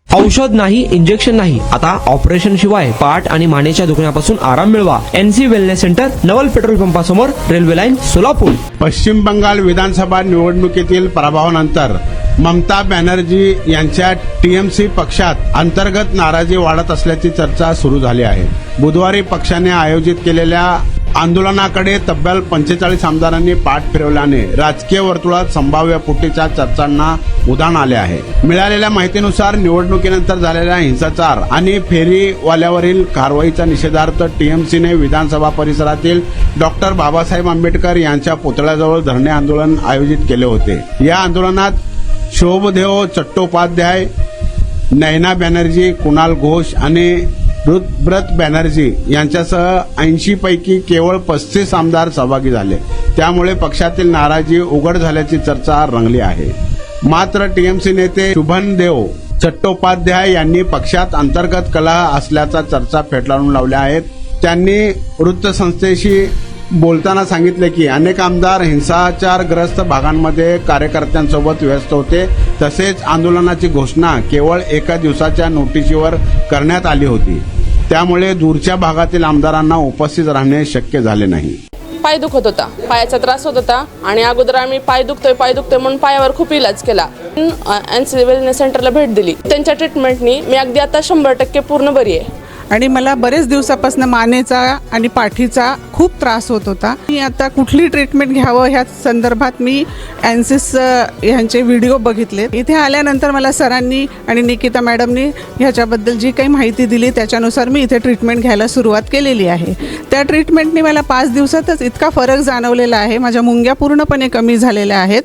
औषध नाही, इंजेक्शन नाही, आता ऑपरेशन शिवाय पाठ आणि मानेच्या दुखण्यापासून आराम मिळवा. NC वेलनेस सेंटर, नवल पेट्रोल पंपासमोर, रेल्वे लाईन, सोलापूर. पश्चिम बंगाल विधानसभा निवडणुकीतील पराभवानंतर ममता बॅनर्जी यांच्या TMC पक्षात अंतर्गत नाराजी वाढत असल्याची चर्चा सुरू झाली आहे. बुधवारी पक्षाने आयोजित केलेल्या आंदोलनाकडे तब्बल 45 आमदारांनी पाठ फिरवल्याने राजकीय वर्तुळात संभाव्य फुटीच्या चर्चांना उधाण आले आहे. मिळालेल्या माहितीनुसार निवडणुकीनंतर झालेल्या हिंसाचार आणि फेरीवाल्यावरील कारवाईच्या निषेधार्थ TMCने विधानसभा परिसरातील डॉक्टर बाबासाहेब आंबेडकर यांच्या पुतळ्याजवळ धरणे आंदोलन आयोजित केले होते. या आंदोलनात शोभदेव चट्टोपाध्याय, नैना बॅनर्जी, कुणाल घोष आणि रुद्रब्रत बॅनर्जी यांच्यासह 80 पैकी केवळ 35 आमदार सहभागी झाले. त्यामुळे पक्षातील नाराजी उघड झाल्याची चर्चा रंगली आहे. मात्र TMC नेते शुभनदेव चट्टोपाध्याय यांनी पक्षात अंतर्गत कलह असल्याच्या चर्चा फेटाळून लावल्या आहेत. त्यांनी वृत्तसंस्थेशी बोलताना सांगितले की अनेक आमदार हिंसाचारग्रस्त भागांमध्ये कार्यकर्त्यांसोबत व्यस्त होते. तसेच आंदोलनाची घोषणा केवळ एका दिवसाच्या नोटिशीवर करण्यात आली होती. त्यामुळे दूरच्या भागातील आमदारांना उपस्थित राहणे शक्य झाले नाही. पाय दुखत होता, पायाचा त्रास होत होता आणि अगोदर आम्ही पाय दुखतोय म्हणून पायावर खूप इलाज केला. NC वेलनेस सेंटरला भेट दिली. त्यांच्या ट्रीटमेंटनी मी अगदी आता 100% पूर्ण बरी आहे. आणि मला बरेच दिवसापासून मानेचा आणि पाठीचा खूप त्रास होत होता. मी आता कुठली ट्रीटमेंट घ्यावं ह्या संदर्भात मी एनसिस ह्यांचे व्हिडिओ बघितले. इथे आल्यानंतर मला सरांनी आणि निकिता मॅडमनी ह्याच्याबद्दल जी काही माहिती दिली त्याच्यानुसार मी इथे ट्रीटमेंट घ्यायला सुरुवात केलेली आहे. त्या ट्रीटमेंटने मला 5 दिवसातच इतका फरक जाणवलेला आहे. माझ्या मुंग्या पूर्णपणे कमी झालेल्या आहेत.